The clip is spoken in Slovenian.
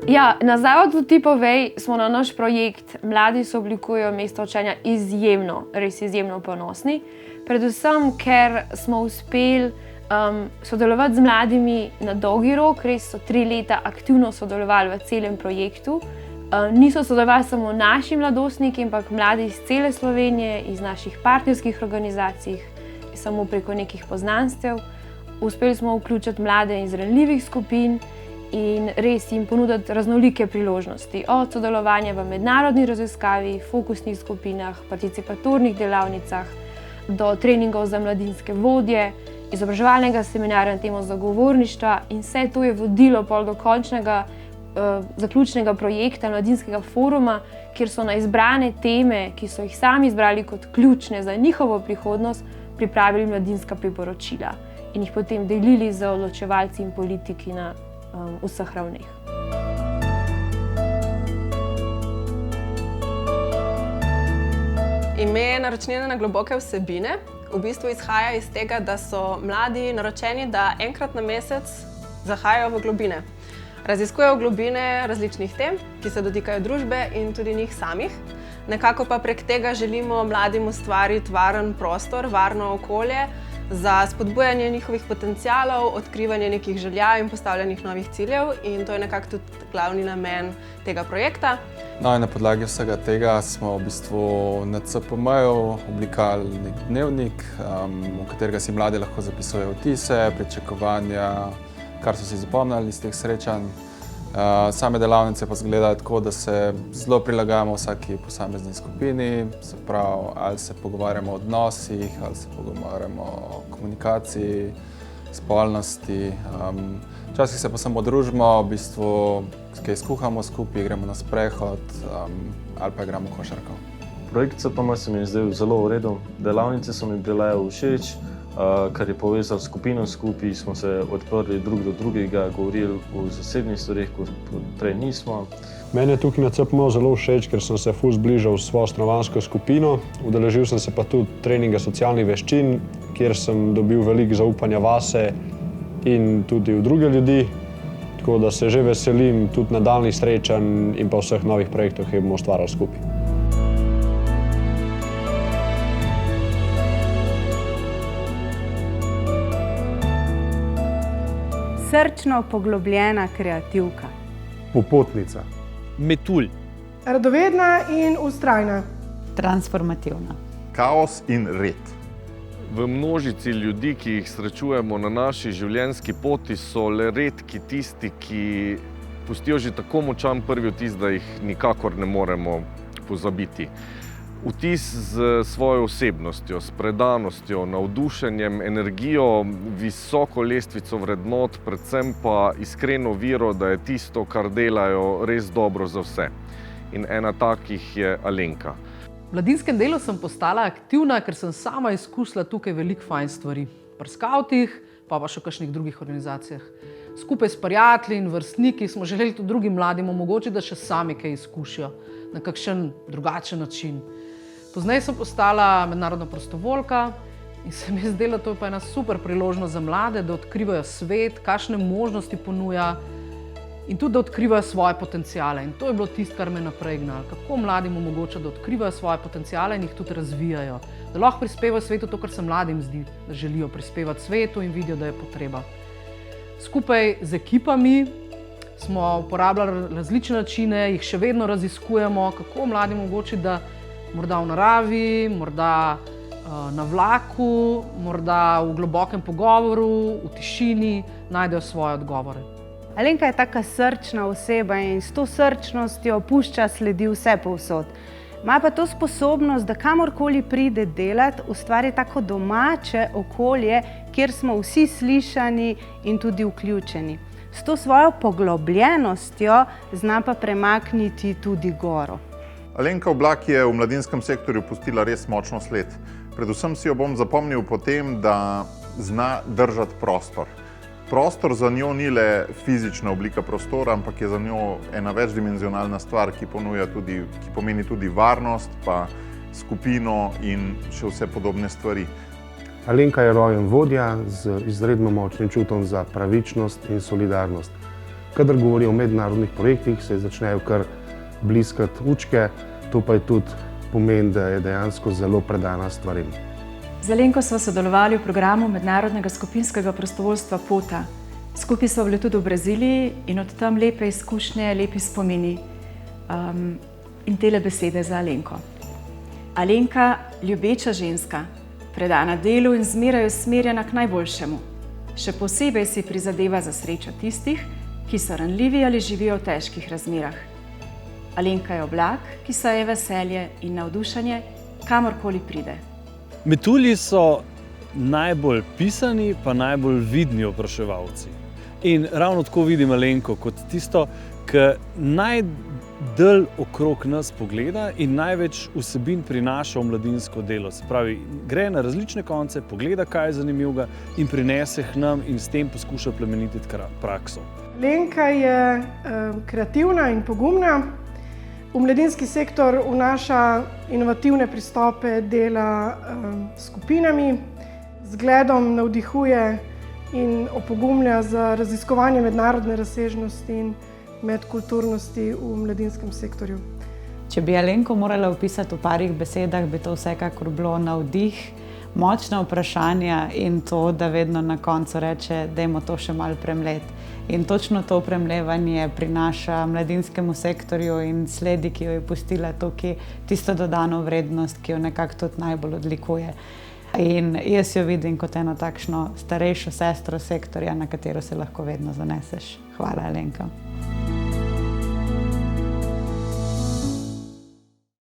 Ja, na Zavodu Tipovej smo na naš projekt Mladi sooblikujejo mesto učenja res izjemno ponosni. Predvsem, ker smo uspeli sodelovati z mladimi na dolgi rok, res so 3 leta aktivno sodelovali v celem projektu. Niso sodelovali samo naši mladostniki, ampak mladi iz cele Slovenije, iz naših partnerskih organizacij, samo preko nekih poznanstev. Uspeli smo vključiti mlade iz ranljivih skupin in res jim ponuditi raznolike priložnosti. Od sodelovanja v mednarodni raziskavi, fokusnih skupinah, participatornih delavnicah, do treningov za mladinske vodje, izobraževalnega seminarja na temo zagovorništva in vse to je vodilo pol do končnega zaključnega projekta Mladinskega foruma, kjer so na izbrane teme, ki so jih sami izbrali kot ključne za njihovo prihodnost, pripravili mladinska priporočila in jih potem delili z odločevalci in politiki na vseh ravneh. Ime Naročnina na globoke vsebine v bistvu izhaja iz tega, da so mladi naročeni, da enkrat na mesec zahajajo v globine. Raziskujejo globine različnih tem, ki se dotikajo družbe in tudi njih samih. Nekako pa prek tega želimo mladim ustvariti varen prostor, varno okolje za spodbujanje njihovih potencialov, odkrivanje nekih želja in postavljenih novih ciljev in to je nekako tudi glavni namen tega projekta. No in na podlagi vsega tega smo v bistvu na CPM-ju oblikovali nek dnevnik, v katerega si mladi lahko zapisujejo vtise, pričakovanja, kar so si zapomnili iz teh srečanj. Same delavnice pa izgledajo tako, da se zelo prilagajamo vsaki posamezni skupini, se pravi, ali se pogovarjamo o odnosih, ali se pogovarjamo o komunikaciji, spolnosti. Včasih se pa samo družimo, v bistvu kaj skuhamo skupaj, gremo na sprehod ali pa igramo košarko. Projekt CPM se mi je zdel zelo v redu, delavnice so mi bile všeč, kar je povezal skupino skupaj, smo se odprli drug do drugega, govorili o zasebnih stvareh, kot prej nismo. Meni je tukaj na CPM zelo všeč, ker sem se ful zbližal s svojo stanovanjsko skupino. Udeležil sem se pa tudi treninga socialnih veščin, kjer sem dobil veliko zaupanja vase in tudi v druge ljudi. Tako da se že veselim tudi nadaljnjih srečanj in pa vseh novih projektov, ki bomo ustvarjali skupaj. Srčno poglobljena kreativka. Popotnica. Metulj. Radovedna in vztrajna. Transformativna. Kaos in red. V množici ljudi, ki jih srečujemo na naši življenjski poti, so le redki tisti, ki pustijo že tako močan prvi vtis, da jih nikakor ne moremo pozabiti. Vtis z svojo osebnostjo, s predanostjo, navdušenjem, energijo, visoko lestvico vrednot, predvsem pa iskreno vero, da je tisto, kar delajo, res dobro za vse. In ena takih je Alenka. V mladinskem delu sem postala aktivna, ker sem sama izkusila tukaj veliko fajn stvari. Pri skavtih, pa še v kakšnih drugih organizacijah. Skupaj s prijatelji in vrstniki smo želeli tudi drugim mladim omogočiti, da še sami kaj izkušijo na kakšen drugačen način. Pozneje sem postala mednarodna prostovoljka in se mi je zdelo, to je pa ena super priložnost za mlade, da odkrivajo svet, kakšne možnosti ponuja in tudi, da odkrivajo svoje potenciale. In to je bilo tisto, kar me je naprej gnalo. Kako mladim omogoča, da odkrivajo svoje potenciale in jih tudi razvijajo. Da lahko prispevajo svetu to, kar se mladim zdi, da želijo prispevati svetu in vidijo, da je potreba. Skupaj z ekipami smo uporabljali različne načine, jih še vedno raziskujemo, kako mladim omogočiti, da morda v naravi, morda na vlaku, morda v globokem pogovoru, v tišini, najdejo svoje odgovore. Alenka je taka srčna oseba in s to srčnostjo pušča sledi vse povsod. Ima pa to sposobnost, da kamorkoli pride delati, ustvari tako domače okolje, kjer smo vsi slišani in tudi vključeni. S to svojo poglobljenostjo zna pa premakniti tudi goro. Alenka Oblak je v mladinskem sektorju pustila res močno sled. Predvsem si jo bom zapomnil po tem, da zna držati prostor. Prostor za njo ni le fizična oblika prostora, ampak je za njo ena večdimenzionalna stvar, ki pomeni tudi varnost, pa skupino in še vse podobne stvari. Alenka je rojen vodja z izredno močnim čutom za pravičnost in solidarnost. Kadar govorijo o mednarodnih projektih, se začnejo kar bliskati učke, to pa je tudi pomeni, da je dejansko zelo predana stvarem. Z Alenko sva sodelovali v programu mednarodnega skupinskega prostovoljstva POTA. Skupaj sva bili tudi v Braziliji in od tam lepe izkušnje, lepi spomini in tele besede za Alenko. Alenka, ljubeča ženska, predana delu in zmeraj usmerjena k najboljšemu. Še posebej si prizadeva za srečo tistih, ki so ranljivi ali živijo v težkih razmerah. Alenka je oblak, ki seje veselje in navdušenje, kamorkoli pride. Metulji so najbolj pisani, pa najbolj vidni opraševalci. In ravno tako vidim Alenko kot tisto, ki najdalj okrog nas pogleda in največ vsebin prinaša v mladinsko delo. Se pravi, gre na različne konce, pogleda, kaj je zanimivega in prinese k nam in s tem poskuša plemenititi prakso. Alenka je kreativna in pogumna. V mladinski sektor vnaša inovativne pristope dela s skupinami, zgledom navdihuje in opogumlja za raziskovanje mednarodne razsežnosti in medkulturnosti v mladinskem sektorju. Če bi Alenko morala opisati v parih besedah, bi to vsekakor bilo navdih, močna vprašanja in to, da vedno na koncu reče, dajmo to še malo premleti. In točno to premlevanje prinaša mladinskemu sektorju in sledi, ki jo je pustila tukaj, tisto dodano vrednost, ki jo nekako tudi najbolj odlikuje. In jaz jo vidim kot eno takšno starejšo sestro sektorja, na katero se lahko vedno zaneseš. Hvala, Alenka.